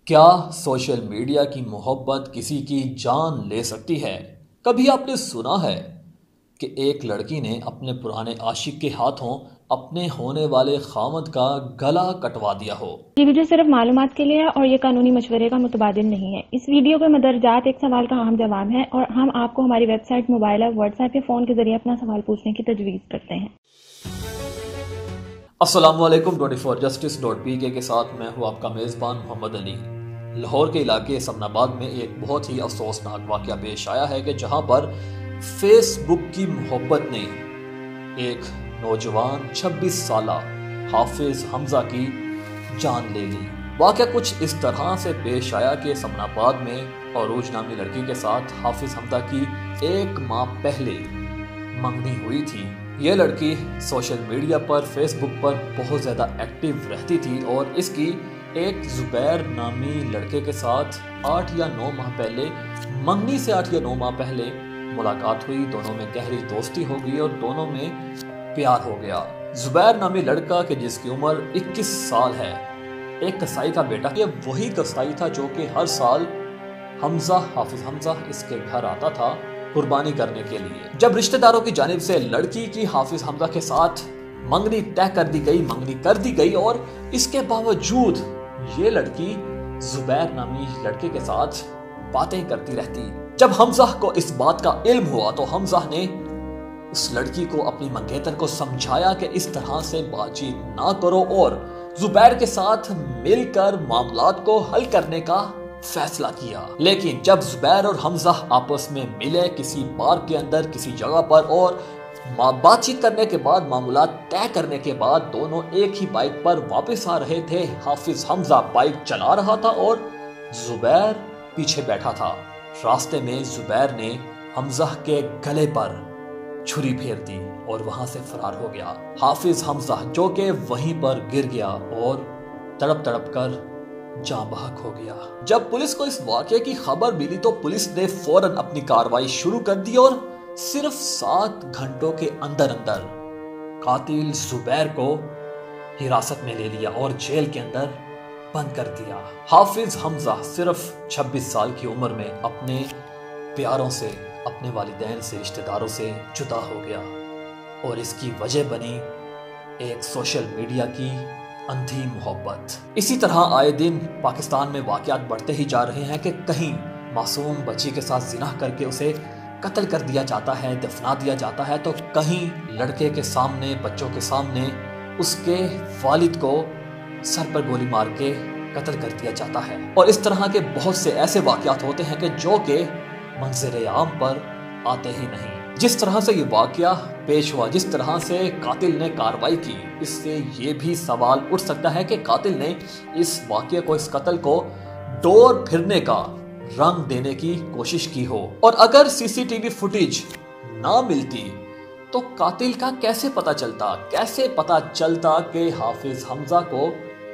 کیا social media کی محبت کسی کی جان لے سکتی ہے؟ کبھی آپ نے سنا ہے کہ ایک لڑکی نے اپنے پرانے عاشق کے ہاتھوں اپنے ہونے والے خاوند کا گلا کٹوا دیا ہو؟ یہ ویڈیو صرف معلومات کے لیے ہے اور یہ قانونی مشورے کا متبادل نہیں ہے۔ اس ویڈیو کے مدرجات ایک سوال کا اہم جواب ہے اور ہم آپ کو ہماری ویب سائٹ، موبائل اور واٹس ایپ یا فون کے ذریعے اپنا سوال پوچھنے کی تجویز کرتے ہیں۔ السلام علیکم۔ 24justice.pk کے ساتھ میں ہوں آپ کا میزبان محمد علی۔ لاہور کے علاقے سمن آباد میں ایک بہت ہی افسوسناک واقعہ پیش آیا ہے کہ جہاں پر فیس بک کی محبت نے ایک نوجوان 26 سالہ حافظ حمزہ کی جان لے لی۔ واقعہ کچھ اس طرح سے پیش آیا کہ سمن آباد میں عروج نامی لڑکی کے ساتھ حافظ حمزہ کی 1 ماہ پہلے منگنی ہوئی تھی۔ یہ لڑکی سوشل میڈیا پر، فیس بک پر بہت زیادہ ایکٹیو رہتی تھی اور اس کی ایک زبیر نامی لڑکے کے ساتھ 8 یا 9 ماہ پہلے، منگنی سے 8 یا 9 ماہ پہلے ملاقات ہوئی۔ دونوں میں گہری دوستی ہو گئی اور دونوں میں پیار ہو گیا۔ زبیر نامی لڑکا کہ جس کی عمر 21 سال ہے، ایک کسائی کا بیٹا، یہ وہی کسائی تھا جو کہ ہر سال حافظ حمزہ اس کے گھر آتا تھا قربانی کرنے کے لیے۔ جب رشتہ داروں کی جانب سے لڑکی کی حافظ حمزہ کے ساتھ منگنی طے کر دی گئی اور اس کے باوجود یہ لڑکی زبیر نامی لڑکے کے ساتھ باتیں کرتی رہتی۔ جب حمزہ کو اس بات کا علم ہوا تو حمزہ نے اس لڑکی کو، اپنی منگیتر کو سمجھایا کہ اس طرح سے بات چیت نہ کرو اور زبیر کے ساتھ مل کر معاملات کو حل کرنے کا فیصلہ کیا۔ لیکن جب زبیر اور حمزہ آپس میں ملے کسی پارک کے اندر، کسی جگہ پر، اور بات چیت کرنے کے بعد، معاملات طے کرنے کے بعد، دونوں ایک ہی بائک پر واپس آ رہے تھے۔ حافظ حمزہ بائک چلا رہا تھا اور زبیر پیچھے بیٹھا تھا۔ راستے میں زبیر نے حمزہ کے گلے پر چھری پھیر دی اور وہاں سے فرار ہو گیا۔ حافظ حمزہ جو کہ وہیں پر گر گیا اور تڑپ تڑپ کر جاں بحق ہو گیا۔ جب پولیس کو اس واقعے کی خبر ملی تو پولیس نے فوراً اپنی کارروائی شروع کر دی اور صرف 7 گھنٹوں کے اندر قاتل زبیر کو حراست میں لے لیا اور جیل کے اندر بند کر دیا۔ حافظ حمزہ صرف 26 سال کی عمر میں اپنے پیاروں سے، اپنے والدین سے، رشتہ داروں سے جدا ہو گیا اور اس کی وجہ بنی ایک سوشل میڈیا کی اندھی محبت۔ اسی طرح آئے دن پاکستان میں واقعات بڑھتے ہی جا رہے ہیں کہ کہیں معصوم بچی کے ساتھ زنا کر کے اسے قتل کر دیا جاتا ہے، دفنا دیا جاتا ہے، تو کہیں لڑکے کے سامنے، بچوں کے سامنے اس کے والد کو سر پر گولی مار کے قتل کر دیا جاتا ہے۔ اور اس طرح کے بہت سے ایسے واقعات ہوتے ہیں کہ جو کہ منظر عام پر آتے ہی نہیں۔ جس طرح سے یہ واقعہ پیش ہوا، جس طرح سے قاتل نے کارروائی کی، اس سے یہ بھی سوال اٹھ سکتا ہے کہ قاتل نے اس واقعے کو، اس قتل کو ڈور پھرنے کا، رنگ دینے کی کوشش کی ہو، اور اگر CCTV فوٹیج نہ ملتی تو قاتل کا کیسے پتہ چلتا کہ حافظ حمزہ کو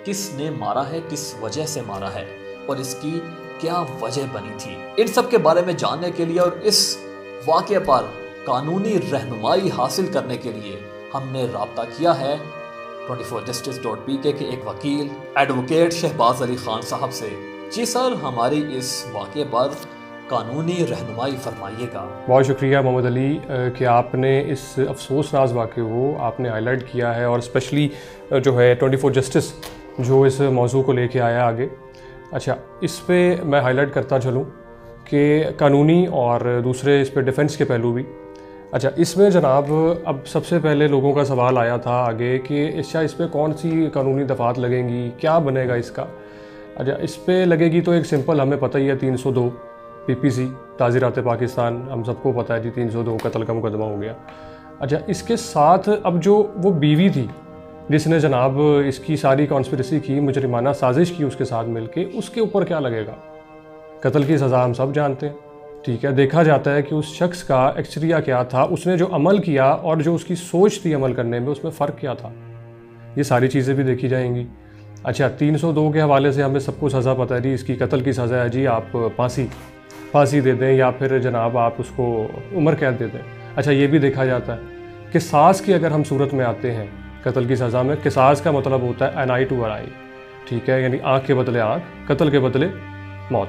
کس نے مارا ہے، کس وجہ سے مارا ہے اور اس کی کیا وجہ بنی تھی۔ ان سب کے بارے میں جاننے کے لیے اور اس واقعے پر قانونی رہنمائی حاصل کرنے کے لیے ہم نے رابطہ کیا ہے 24justice.pk کے ایک وکیل ایڈوکیٹ شہباز علی خان صاحب سے۔ جی سر، ہماری اس واقعے پر قانونی رہنمائی فرمائیے گا۔ بہت شکریہ محمد علی کہ آپ نے اس افسوسناک واقعے کو آپ نے ہائی لائٹ کیا ہے، اور اسپیشلی جو ہے 24 جسٹس جو اس موضوع کو لے کے آیا آگے۔ اچھا، اس پہ میں ہائی لائٹ کرتا چلوں کہ قانونی اور دوسرے اس پہ ڈیفنس کے پہلو بھی۔ اچھا، اس میں جناب اب سب سے پہلے لوگوں کا سوال آیا تھا آگے کہ اس پہ کون سی قانونی دفعات لگیں گی، کیا بنے گا اس کا۔ اچھا، اس پہ لگے گی تو ایک سمپل، ہمیں پتہ ہی ہے 302 PPC تعزیرات پاکستان، ہم سب کو پتہ ہے جی 302 قتل کا مقدمہ ہو گیا۔ اچھا، اس کے ساتھ اب جو وہ بیوی تھی جس نے جناب اس کی ساری کانسپریسی کی، مجرمانہ سازش کی اس کے ساتھ مل کے، اس کے اوپر کیا لگے گا؟ قتل کی سزا ہم سب جانتے ہیں، ٹھیک ہے۔ دیکھا جاتا ہے کہ اس شخص کا ایکسٹریا کیا تھا، اس نے جو عمل کیا اور جو اس کی سوچ تھی عمل کرنے میں، اس میں فرق کیا تھا، یہ ساری چیزیں بھی دیکھی جائیں گی۔ اچھا، 302 کے حوالے سے ہمیں سب کو سزا پتہ ہے جی، اس کی قتل کی سزا ہے جی آپ پھانسی دے دیں یا پھر جناب آپ اس کو عمر قید دے دیں۔ اچھا، یہ بھی دیکھا جاتا ہے قصاص کی اگر ہم صورت میں آتے ہیں قتل کی سزا میں، قصاص کا مطلب ہوتا ہے این آئی ٹو آئی، ٹھیک ہے، یعنی آنکھ کے بدلے آنکھ، قتل کے بدلے موت،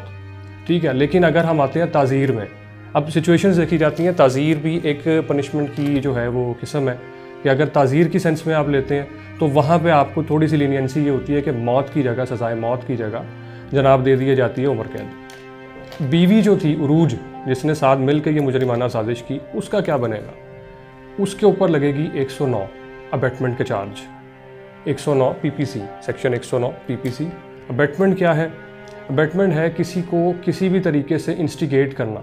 ٹھیک ہے. لیکن اگر ہم آتے ہیں تعزیر میں، اب سچویشنز دیکھی جاتی ہیں. تعزیر بھی ایک پنشمنٹ کی جو ہے وہ قسم ہے کہ اگر تعزیر کی سینس میں آپ لیتے ہیں تو وہاں پہ آپ کو تھوڑی سی لینینسی یہ ہوتی ہے کہ موت کی جگہ، سزائے موت کی جگہ جناب دے دی جاتی ہے عمر قید. بیوی جو تھی عروج، جس نے ساتھ مل کے یہ مجرمانہ سازش کی، اس کا کیا بنے گا؟ اس کے اوپر لگے گی 109 ابیٹمنٹ کے چارج، 109 پی پی سی، سیکشن 109 پی پی سی. ابیٹمنٹ کیا ہے؟ ابیٹمنٹ ہے کسی کو کسی بھی طریقے سے انسٹیگیٹ کرنا،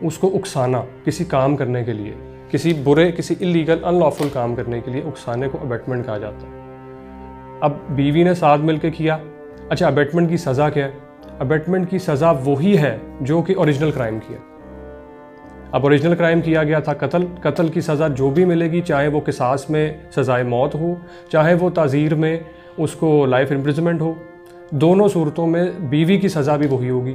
اس کو اکسانا کسی کام کرنے کے لیے، کسی برے، کسی اللیگل ان لافل کام کرنے کے لیے اکسانے کو ابیٹمنٹ کہا جاتا ہے. اب بیوی نے ساتھ مل کے کیا. اچھا، ابیٹمنٹ کی سزا کیا ہے؟ ابیٹمنٹ کی سزا وہی ہے جو کہ اوریجنل کرائم کی ہے. اب اوریجنل کرائم کیا گیا تھا قتل، قتل کی سزا جو بھی ملے گی، چاہے وہ قصاص میں سزائے موت ہو، چاہے وہ تعزیر میں اس کو لائف امپریزمنٹ ہو، دونوں صورتوں میں بیوی کی سزا بھی وہی ہوگی.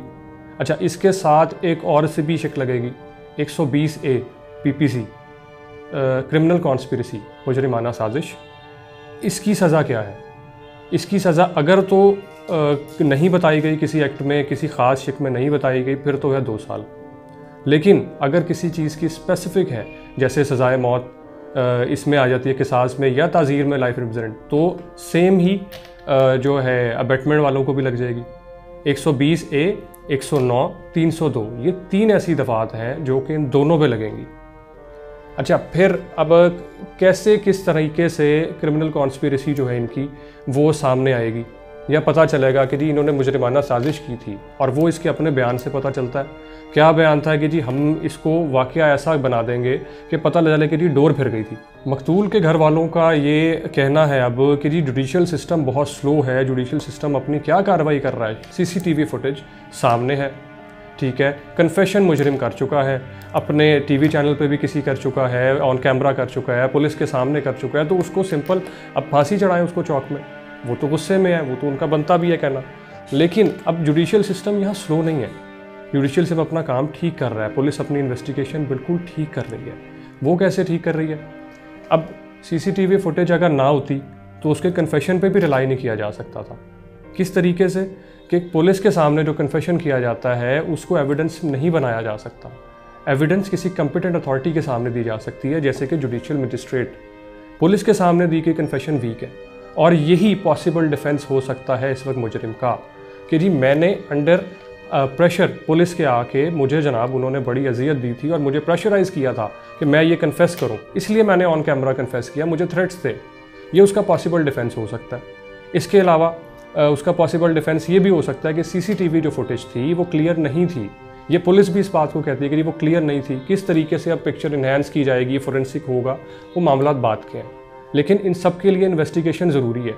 اچھا، اس کے ساتھ ایک اور سے بھی شک لگے گی، 120A پی پی سی، کرمنل کانسپیریسی، مجرمانہ سازش. اس کی سزا کیا ہے؟ اس کی سزا اگر تو نہیں بتائی گئی کسی ایکٹ میں، کسی خاص شک میں نہیں بتائی گئی، پھر تو ہے 2 سال. لیکن اگر کسی چیز کی اسپیسیفک ہے، جیسے سزائے موت اس میں آ جاتی ہے قصاص میں، یا تعزیر میں لائف امپریزنمنٹ، تو سیم ہی جو ہے ابیٹمنٹ والوں کو بھی لگ جائے گی. 120A، 109، 302، یہ 3 ایسی دفعات ہیں جو کہ ان دونوں پہ لگیں گی. اچھا، پھر اب کیسے، کس طریقے سے کرمنل کانسپیریسی جو ہے ان کی وہ سامنے آئے گی، یا پتہ چلے گا کہ جی انہوں نے مجرمانہ سازش کی تھی، اور وہ اس کے اپنے بیان سے پتہ چلتا ہے. کیا بیان تھا کہ جی ہم اس کو واقعہ ایسا بنا دیں گے کہ پتہ چلے کہ جی ڈور پھر گئی تھی. مقتول کے گھر والوں کا یہ کہنا ہے اب کہ جی جوڈیشل سسٹم بہت سلو ہے، جوڈیشل سسٹم اپنی کیا کارروائی کر رہا ہے. CCTV فوٹیج سامنے ہے، ٹھیک ہے، کنفیشن مجرم کر چکا ہے، اپنے ٹی وی چینل پہ بھی کسی کر چکا ہے، آن کیمرہ کر چکا ہے، پولیس کے سامنے کر چکا ہے. تو اس کو سمپل اب پھانسی چڑھائیں اس کو چوک میں، وہ تو غصے میں ہے، وہ تو ان کا بنتا بھی ہے کہنا. لیکن اب جوڈیشل سسٹم یہاں سلو نہیں ہے، جوڈیشل صرف اپنا کام ٹھیک کر رہا ہے، پولیس اپنی انویسٹیگیشن بالکل ٹھیک کر رہی ہے. وہ کیسے ٹھیک کر رہی ہے؟ اب CCTV فوٹیج اگر نہ ہوتی تو اس کے کنفیشن پہ بھی ریلائی نہیں کیا جا سکتا تھا. کس طریقے سے کہ پولیس کے سامنے جو کنفیشن کیا جاتا ہے اس کو ایویڈنس نہیں بنایا جا سکتا. ایویڈنس کسی کمپیٹنٹ اتھارٹی کے سامنے دی جا سکتی ہے، جیسے کہ جوڈیشل مجسٹریٹ. پولیس کے سامنے دی گئی کنفیشن ویک ہے، اور یہی پاسبل ڈیفینس ہو سکتا ہے اس وقت مجرم کا کہ جی میں نے انڈر پریشر پولیس کے آ کے، مجھے جناب انہوں نے بڑی اذیت دی تھی اور مجھے پریشرائز کیا تھا کہ میں یہ کنفیس کروں، اس لیے میں نے آن کیمرہ کنفیس کیا، مجھے تھریٹس تھے. یہ اس کا پاسبل ڈیفینس ہو سکتا ہے. اس کے علاوہ اس کا پاسبل ڈیفینس یہ بھی ہو سکتا ہے کہ CCTV جو فوٹیج تھی وہ کلیئر نہیں تھی. یہ پولیس بھی اس بات کو کہتی ہے کہ وہ کلیئر نہیں تھی. کس طریقے سے اب پکچر انہینس کی جائے گی، فورینسک ہوگا، وہ معاملات بات کے ہیں. لیکن ان سب کے لیے انویسٹیگیشن ضروری ہے.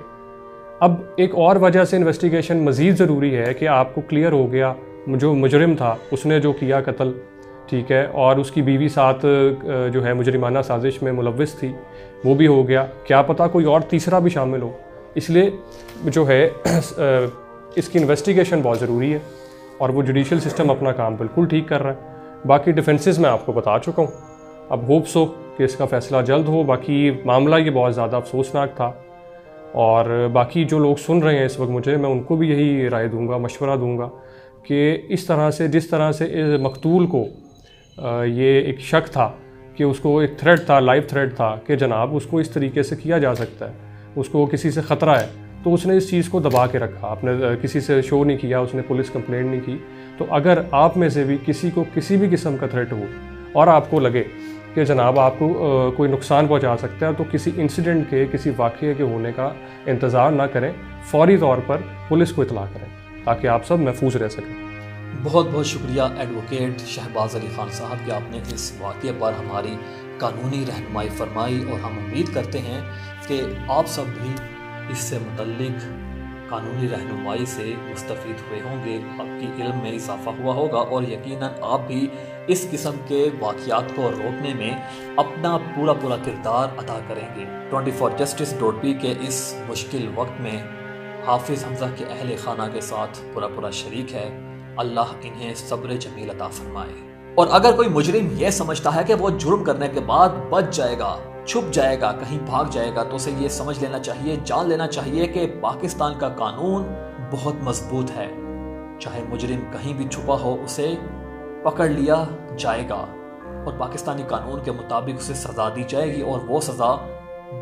اب ایک اور وجہ سے انویسٹیگیشن مزید ضروری ہے کہ آپ کو کلیئر ہو گیا جو مجرم تھا، اس نے جو کیا قتل، ٹھیک ہے، اور اس کی بیوی ساتھ جو ہے مجرمانہ سازش میں ملوث تھی، وہ بھی ہو گیا. کیا پتہ کوئی اور تیسرا بھی شامل ہو. اس لیے جو ہے اس کی انویسٹیگیشن بہت ضروری ہے، اور وہ جوڈیشل سسٹم اپنا کام بالکل ٹھیک کر رہا ہے. باقی ڈیفینسز میں آپ کو بتا چکا ہوں. اب ہوپس ہو کہ اس کا فیصلہ جلد ہو. باقی معاملہ یہ بہت زیادہ افسوسناک تھا، اور باقی جو لوگ سن رہے ہیں اس وقت مجھے، میں ان کو بھی یہی رائے دوں گا، مشورہ دوں گا کہ اس طرح سے، جس طرح سے مقتول کو یہ ایک شک تھا کہ اس کو ایک تھریٹ تھا، لائیو تھریٹ تھا کہ جناب اس کو اس طریقے سے کیا جا سکتا ہے، اس کو کسی سے خطرہ ہے، تو اس نے اس چیز کو دبا کے رکھا، آپ نے کسی سے شو نہیں کیا، اس نے پولیس کمپلینٹ نہیں کی. تو اگر آپ میں سے بھی کسی کو کسی بھی قسم کا تھریٹ ہو اور آپ کو لگے کہ جناب آپ کو کوئی نقصان پہنچا سکتا ہے، تو کسی انسیڈنٹ کے، کسی واقعے کے ہونے کا انتظار نہ کریں، فوری طور پر پولیس کو اطلاع کریں تاکہ آپ سب محفوظ رہ سکیں. بہت بہت شکریہ ایڈوکیٹ شہباز علی خان صاحب کہ آپ نے اس واقعے پر ہماری قانونی رہنمائی فرمائی، اور ہم امید کرتے ہیں کہ آپ سب بھی اس سے متعلق قانونی رہنمائی سے مستفید ہوئے ہوں گے، آپ کی علم میں اضافہ ہوا ہوگا، اور یقیناً آپ بھی اس قسم کے واقعات کو روکنے میں اپنا پورا کردار ادا کریں گے. 24justice.p کے اس مشکل وقت میں حافظ حمزہ کے اہل خانہ کے ساتھ پورا شریک ہے. اللہ انہیں صبر جمیل عطا فرمائے. اور اگر کوئی مجرم یہ سمجھتا ہے کہ وہ جرم کرنے کے بعد بچ جائے گا چھپ جائے گا، کہیں بھاگ جائے گا، تو اسے یہ سمجھ لینا چاہیے، جان لینا چاہیے کہ پاکستان کا قانون بہت مضبوط ہے، چاہے مجرم کہیں بھی چھپا ہو اسے پکڑ لیا جائے گا اور پاکستانی قانون کے مطابق اسے سزا دی جائے گی، اور وہ سزا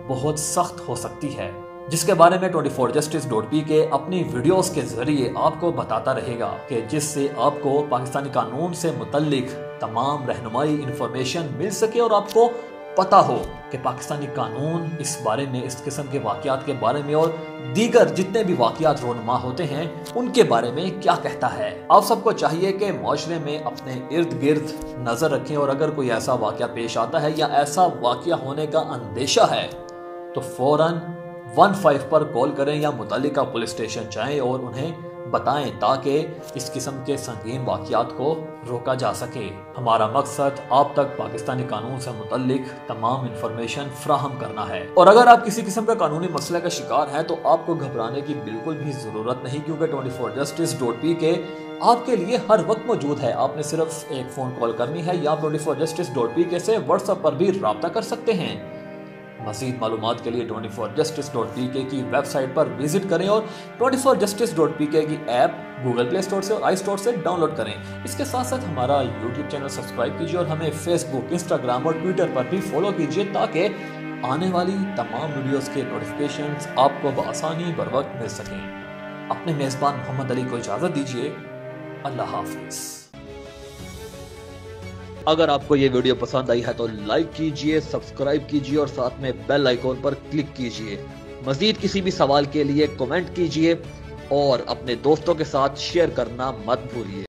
بہت سخت ہو سکتی ہے، جس کے بارے میں 24justice.pk اپنی ویڈیوز کے ذریعے آپ کو بتاتا رہے گا، کہ جس سے آپ کو پاکستانی قانون سے متعلق تمام رہنمائی انفارمیشن مل سکے اور آپ کو پتا ہو کہ پاکستانی قانون اس بارے میں، اس قسم کے واقعات کے بارے میں اور دیگر جتنے بھی واقعات رونما ہوتے ہیں ان کے بارے میں کیا کہتا ہے۔ آپ سب کو چاہیے کہ معاشرے میں اپنے ارد گرد نظر رکھیں، اور اگر کوئی ایسا واقعہ پیش آتا ہے یا ایسا واقعہ ہونے کا اندیشہ ہے تو فوراً 15 پر کال کریں یا متعلقہ پولیس اسٹیشن جائیں اور انہیں بتائیں، تاکہ اس قسم کے سنگین واقعات کو روکا جا سکے۔ ہمارا مقصد آپ تک پاکستانی قانون سے متعلق تمام انفارمیشن فراہم کرنا ہے، اور اگر آپ کسی قسم کا قانونی مسئلہ کا شکار ہیں تو آپ کو گھبرانے کی بالکل بھی ضرورت نہیں، کیونکہ 24justice.pk آپ کے لیے ہر وقت موجود ہے۔ آپ نے صرف ایک فون کال کرنی ہے، یا 24justice.pk سے واٹس ایپ پر بھی رابطہ کر سکتے ہیں۔ مزید معلومات کے لیے 24justice.pk کی ویب سائٹ پر وزٹ کریں، اور 24justice.pk کی ایپ گوگل پلے اسٹور سے اور آئی اسٹور سے ڈاؤن لوڈ کریں۔ اس کے ساتھ ساتھ ہمارا یوٹیوب چینل سبسکرائب کیجیے، اور ہمیں فیس بک، انسٹاگرام اور ٹویٹر پر بھی فالو کیجیے، تاکہ آنے والی تمام ویڈیوز کے نوٹیفیکیشنز آپ کو بآسانی بر وقت مل سکیں۔ اپنے میزبان محمد علی کو اجازت دیجیے، اللہ حافظ۔ اگر آپ کو یہ ویڈیو پسند آئی ہے تو لائک کیجئے، سبسکرائب کیجئے اور ساتھ میں بیل آئیکن پر کلک کیجئے۔ مزید کسی بھی سوال کے لیے کمنٹ کیجئے اور اپنے دوستوں کے ساتھ شیئر کرنا مت بھولیے۔